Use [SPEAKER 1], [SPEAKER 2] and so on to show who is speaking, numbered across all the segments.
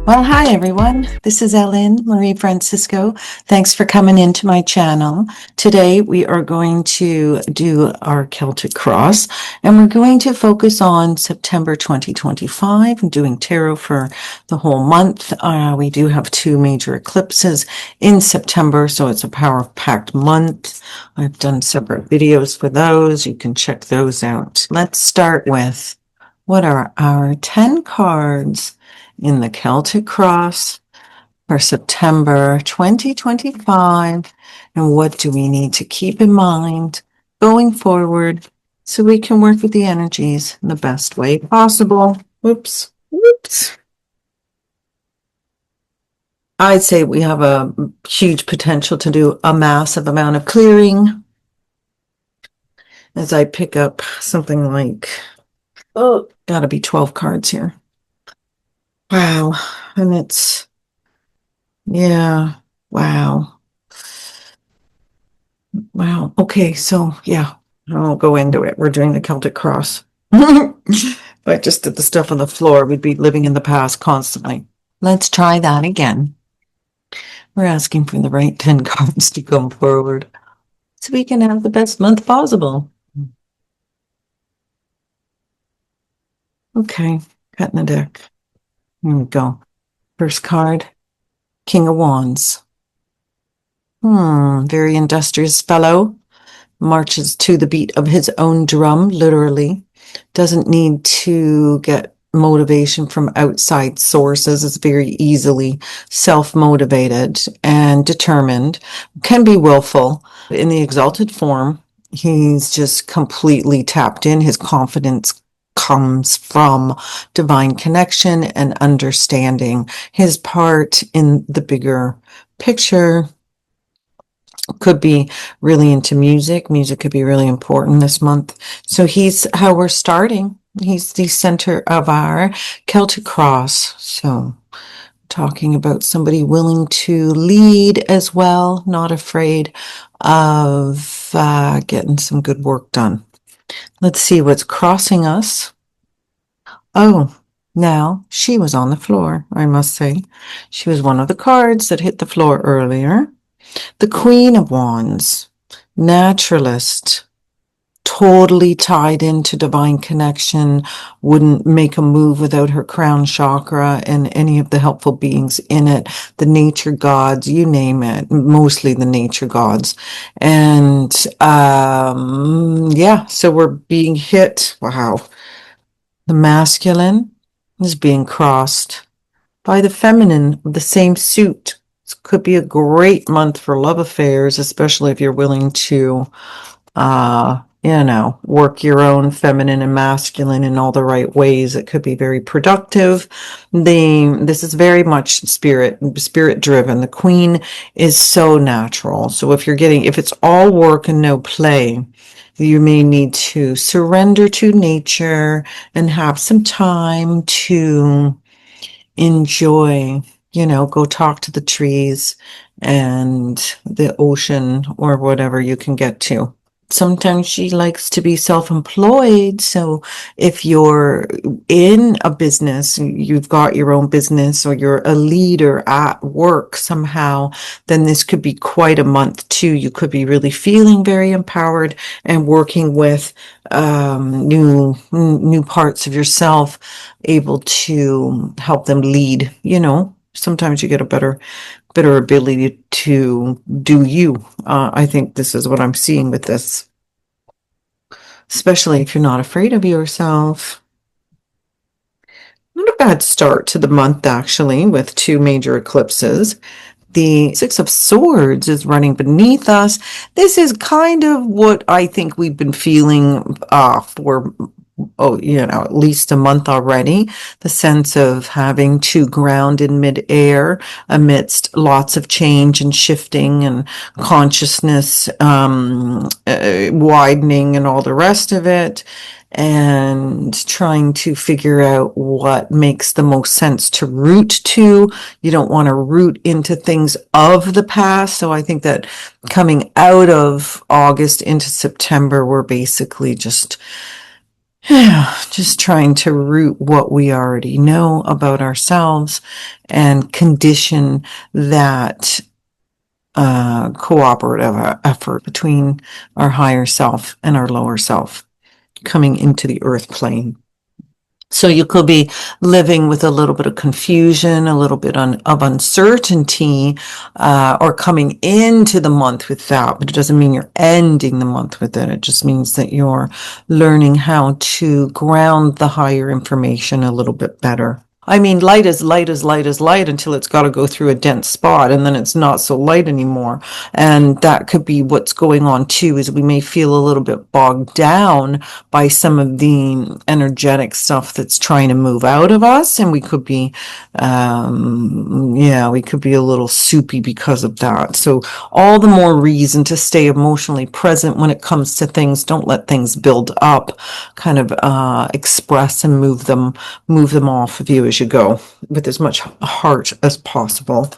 [SPEAKER 1] Well, hi everyone. This is Ellen Marie Francisco. Thanks for coming into my channel. Today we are going to do our Celtic Cross, and we're going to focus on September 2025 and doing tarot for the whole month. We do have two major eclipses in September, so it's a power-packed month. I've done separate videos for those. You can check those out. Let's start with what are our 10 cards in the Celtic Cross for September 2025, and what do we need to keep in mind going forward so we can work with the energies in the best way possible. Whoops. I'd say we have a huge potential to do a massive amount of clearing as I pick up something like, gotta be 12 cards here. Wow. And it's, yeah, wow. Wow. Okay. So yeah, I'll go into it. We're doing the Celtic Cross. If I just did the stuff on the floor, we'd be living in the past constantly. Let's try that again. We're asking for the right 10 cards to come forward so we can have the best month possible. Okay. Cutting the deck. Here we go. First card, King of Wands. Very industrious fellow. Marches to the beat of his own drum, literally. Doesn't need to get motivation from outside sources. Is very easily self-motivated and determined. Can be willful. In the exalted form, he's just completely tapped in. His confidence comes from divine connection and understanding his part in the bigger picture. Could be really into music. Music could be really important this month. So he's how we're starting. He's the center of our Celtic Cross. So talking about somebody willing to lead as well, not afraid of getting some good work done. Let's see what's crossing us. Oh, now she was on the floor, I must say. She was one of the cards that hit the floor earlier. The Queen of Wands, naturalist, totally tied into divine connection, wouldn't make a move without her crown chakra and any of the helpful beings in it, the nature gods, you name it, mostly the nature gods. And yeah, so we're being hit. Wow. The masculine is being crossed by the feminine of the same suit. This could be a great month for love affairs, especially if you're willing to, work your own feminine and masculine in all the right ways. It could be very productive. This is very much spirit driven. The Queen is so natural. So if it's all work and no play, you may need to surrender to nature and have some time to enjoy, go talk to the trees and the ocean or whatever you can get to. Sometimes she likes to be self-employed. So if you're in a business, you've got your own business, or you're a leader at work somehow, then this could be quite a month too. You could be really feeling very empowered and working with new parts of yourself, able to help them lead. Sometimes you get a better ability to do you. I think this is what I'm seeing with this, especially if you're not afraid of yourself. Not a bad start to the month, actually, with two major eclipses. The Six of Swords is running beneath us. This is kind of what I think we've been feeling for at least a month already. The sense of having to ground in midair amidst lots of change and shifting and consciousness widening and all the rest of it, and trying to figure out what makes the most sense to root to. You don't want to root into things of the past. So I think that coming out of August into September, we're basically just trying to root what we already know about ourselves and condition that cooperative effort between our higher self and our lower self coming into the earth plane. So you could be living with a little bit of confusion, a little bit of uncertainty, or coming into the month with that, but it doesn't mean you're ending the month with it. It just means that you're learning how to ground the higher information a little bit better. I mean, light is light is light is light until it's got to go through a dense spot, and then it's not so light anymore. And that could be what's going on too, is we may feel a little bit bogged down by some of the energetic stuff that's trying to move out of us. And we could be, we could be a little soupy because of that. So all the more reason to stay emotionally present when it comes to things. Don't let things build up, kind of, express and move them off of you as you go with as much heart as possible.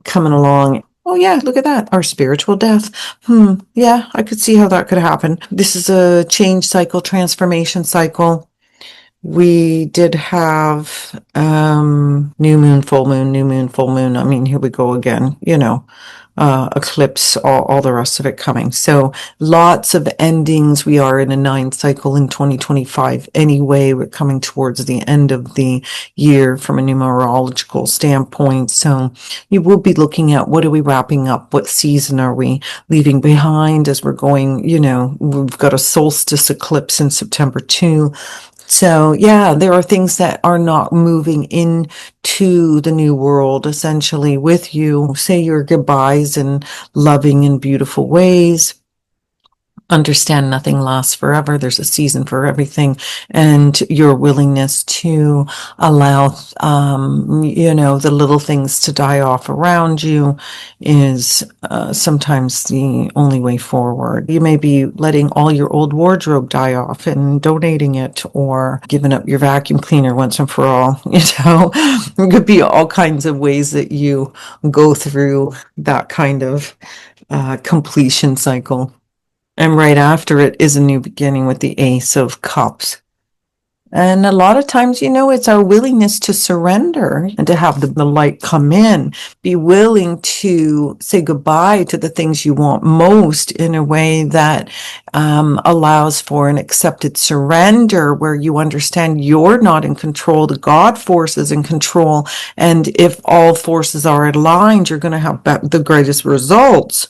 [SPEAKER 1] Coming along. Oh yeah, look at that. Our spiritual death. Yeah, I could see how that could happen. This is a change cycle, transformation cycle. We did have new moon, full moon, new moon, full moon. I mean, here we go again, eclipse, all the rest of it coming. So lots of endings. We are in a 9 cycle in 2025 anyway. We're coming towards the end of the year from a numerological standpoint. So you will be looking at, what are we wrapping up? What season are we leaving behind as we're going, we've got a solstice eclipse in September too. So yeah, there are things that are not moving into the new world essentially with you. Say your goodbyes in loving and beautiful ways. Understand nothing lasts forever. There's a season for everything, and your willingness to allow, the little things to die off around you is sometimes the only way forward. You may be letting all your old wardrobe die off and donating it, or giving up your vacuum cleaner once and for all. It could be all kinds of ways that you go through that kind of completion cycle. And right after it is a new beginning with the Ace of Cups. And a lot of times, it's our willingness to surrender and to have the light come in. Be willing to say goodbye to the things you want most in a way that allows for an accepted surrender, where you understand you're not in control. The God force is in control. And if all forces are aligned, you're going to have the greatest results.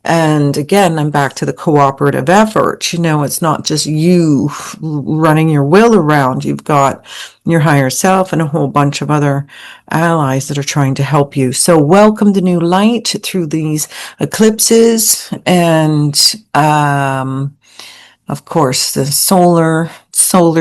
[SPEAKER 1] And again, I'm back to the cooperative effort. It's not just you running your will around. You've got your higher self and a whole bunch of other allies that are trying to help you. So welcome the new light through these eclipses. And, of course, the solar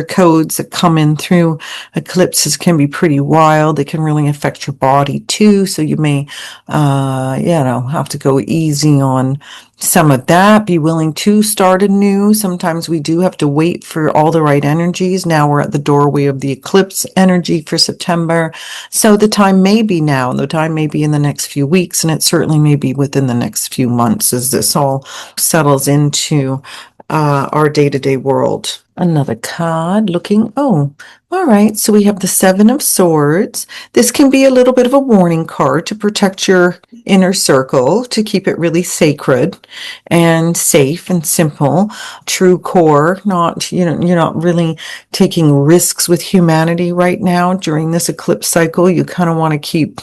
[SPEAKER 1] codes that come in through eclipses can be pretty wild. They can really affect your body too. So you may, have to go easy on some of that. Be willing to start anew. Sometimes we do have to wait for all the right energies. Now we're at the doorway of the eclipse energy for September. So the time may be now. The time may be in the next few weeks, and it certainly may be within the next few months as this all settles into our day-to-day world. Another card looking, all right, so we have the 7 of Swords. This can be a little bit of a warning card to protect your inner circle, to keep it really sacred and safe and simple. True core, you're not really taking risks with humanity right now during this eclipse cycle. You kind of want to keep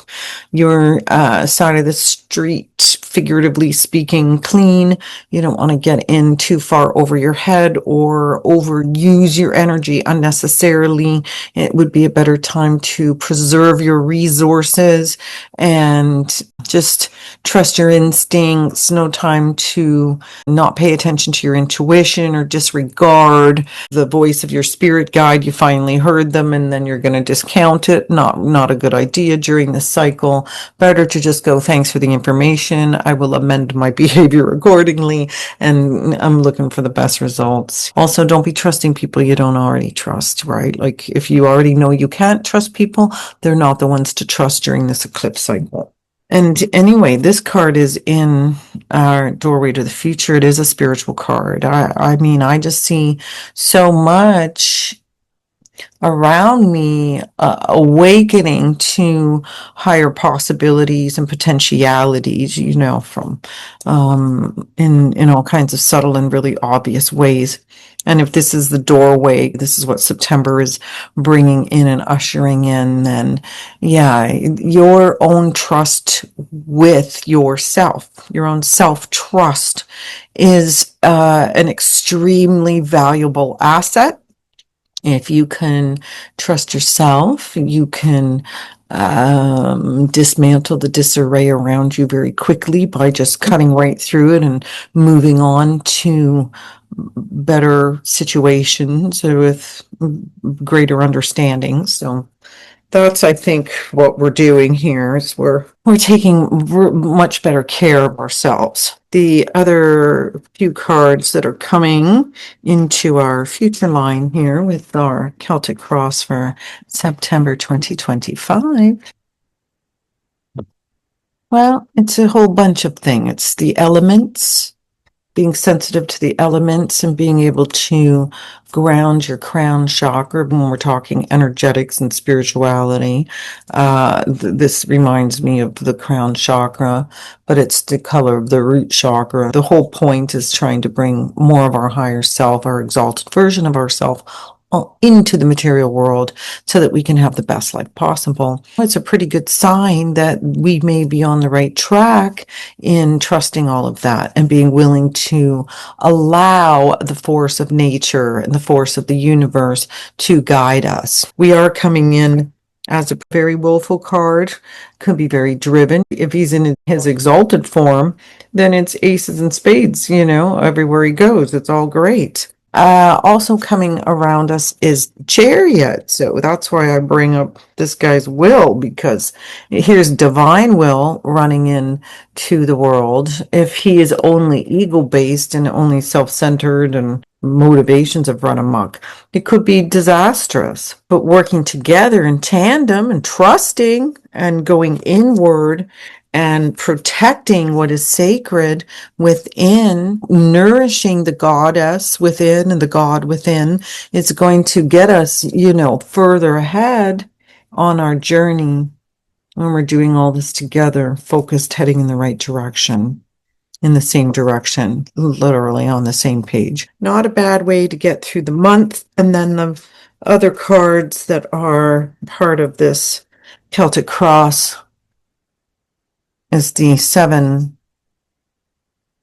[SPEAKER 1] your side of the street figuratively speaking, clean. You don't want to get in too far over your head or overuse your energy unnecessarily. It would be a better time to preserve your resources and just trust your instincts. No time to not pay attention to your intuition or disregard the voice of your spirit guide. You finally heard them and then you're going to discount it. Not a good idea during this cycle. Better to just go, thanks for the information. I will amend my behavior accordingly, and I'm looking for the best results. Also, don't be trusting people you don't already trust, right? Like if you already know you can't trust people, they're not the ones to trust during this eclipse cycle. And anyway, this card is in our doorway to the future. It is a spiritual card. I mean, I just see so much around me awakening to higher possibilities and potentialities, you know, from in all kinds of subtle and really obvious ways. And if this is the doorway, this is what September is bringing in and ushering in, then yeah, your own trust with yourself, your own self-trust is an extremely valuable asset. If you can trust yourself, you can dismantle the disarray around you very quickly by just cutting right through it and moving on to better situations with greater understanding. So that's, I think, what we're doing here is we're taking much better care of ourselves. The other few cards that are coming into our future line here with our Celtic Cross for September 2025. Well, it's a whole bunch of things. It's the elements, being sensitive to the elements and being able to ground your crown chakra when we're talking energetics and spirituality. This reminds me of the crown chakra, but it's the color of the root chakra. The whole point is trying to bring more of our higher self, our exalted version of ourself, into the material world so that we can have the best life possible. It's a pretty good sign that we may be on the right track in trusting all of that and being willing to allow the force of nature and the force of the universe to guide us. We are coming in as a very willful card, could be very driven. If he's in his exalted form, then it's aces and spades, you know, everywhere he goes, it's all great. Also coming around us is Chariot. So that's why I bring up this guy's will, because here's divine will running in to the world. If he is only ego-based and only self-centered and motivations have run amok, it could be disastrous. But working together in tandem and trusting and going inward and protecting what is sacred within, nourishing the goddess within and the god within, it's going to get us, you know, further ahead on our journey when we're doing all this together, focused, heading in the right direction, in the same direction, literally on the same page. Not a bad way to get through the month. And then the other cards that are part of this Celtic Cross is the seven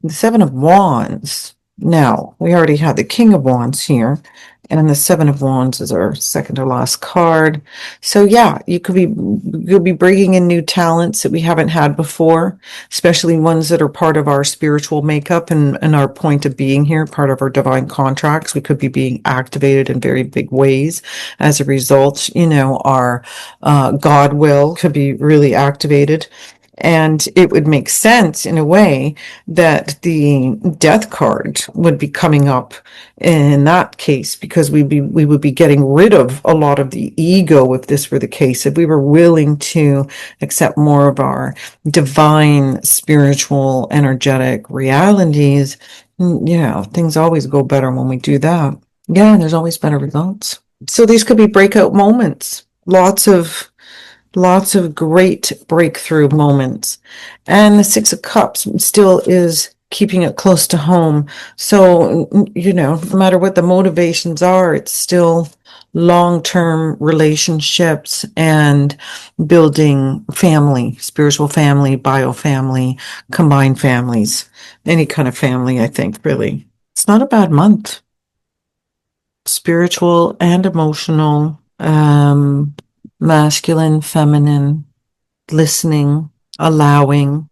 [SPEAKER 1] of Wands. Now, we already had the King of Wands here, and the Seven of Wands is our second to last card. So yeah, you'll be bringing in new talents that we haven't had before, especially ones that are part of our spiritual makeup and our point of being here, part of our divine contracts. We could be being activated in very big ways. As a result, you know, our God will could be really activated. And it would make sense in a way that the death card would be coming up in that case, because we would be getting rid of a lot of the ego if this were the case. If we were willing to accept more of our divine, spiritual, energetic realities, you know, things always go better when we do that. Yeah, there's always better results. So these could be breakout moments. Lots of great breakthrough moments. And the Six of Cups still is keeping it close to home. So, you know, no matter what the motivations are, it's still long-term relationships and building family, spiritual family, bio family, combined families, any kind of family, I think, really. It's not a bad month. Spiritual and emotional, masculine, feminine, listening, allowing,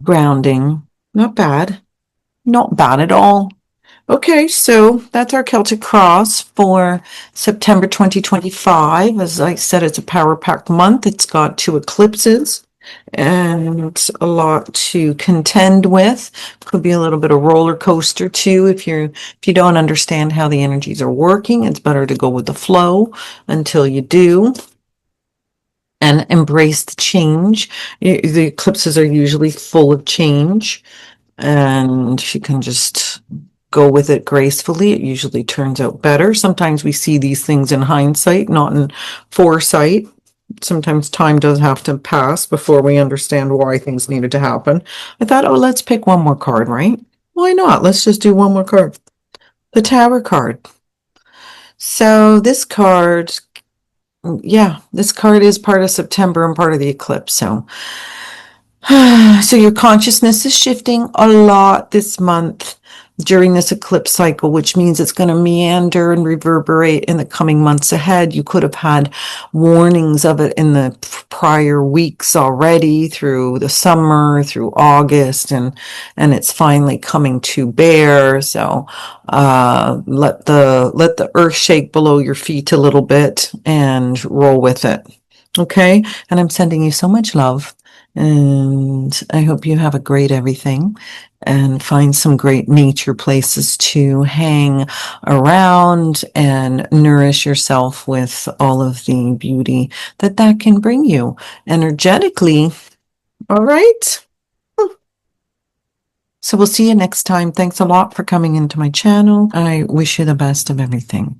[SPEAKER 1] grounding. Not bad. Not bad at all. Okay, so that's our Celtic Cross for September 2025. As I said, it's a power pack month. It's got 2 eclipses and a lot to contend with. Could be a little bit of roller coaster too. If you don't understand how the energies are working, it's better to go with the flow until you do and embrace the change. The eclipses are usually full of change, and if you can just go with it gracefully, it usually turns out better. Sometimes we see these things in hindsight, not in foresight. Sometimes time does have to pass before we understand why things needed to happen. I thought, oh, let's pick one more card, right? Why not? Let's just do one more card. The Tower card. So this card, yeah, this card is part of September and part of the eclipse. So so your consciousness is shifting a lot this month during this eclipse cycle, which means it's going to meander and reverberate in the coming months ahead. You could have had warnings of it in the prior weeks already through the summer, through August, and it's finally coming to bear. So let the earth shake below your feet a little bit and roll with it. Okay. And I'm sending you so much love. And I hope you have a great everything and find some great nature places to hang around and nourish yourself with all of the beauty that can bring you energetically. All right. So we'll see you next time. Thanks a lot for coming into my channel. I wish you the best of everything.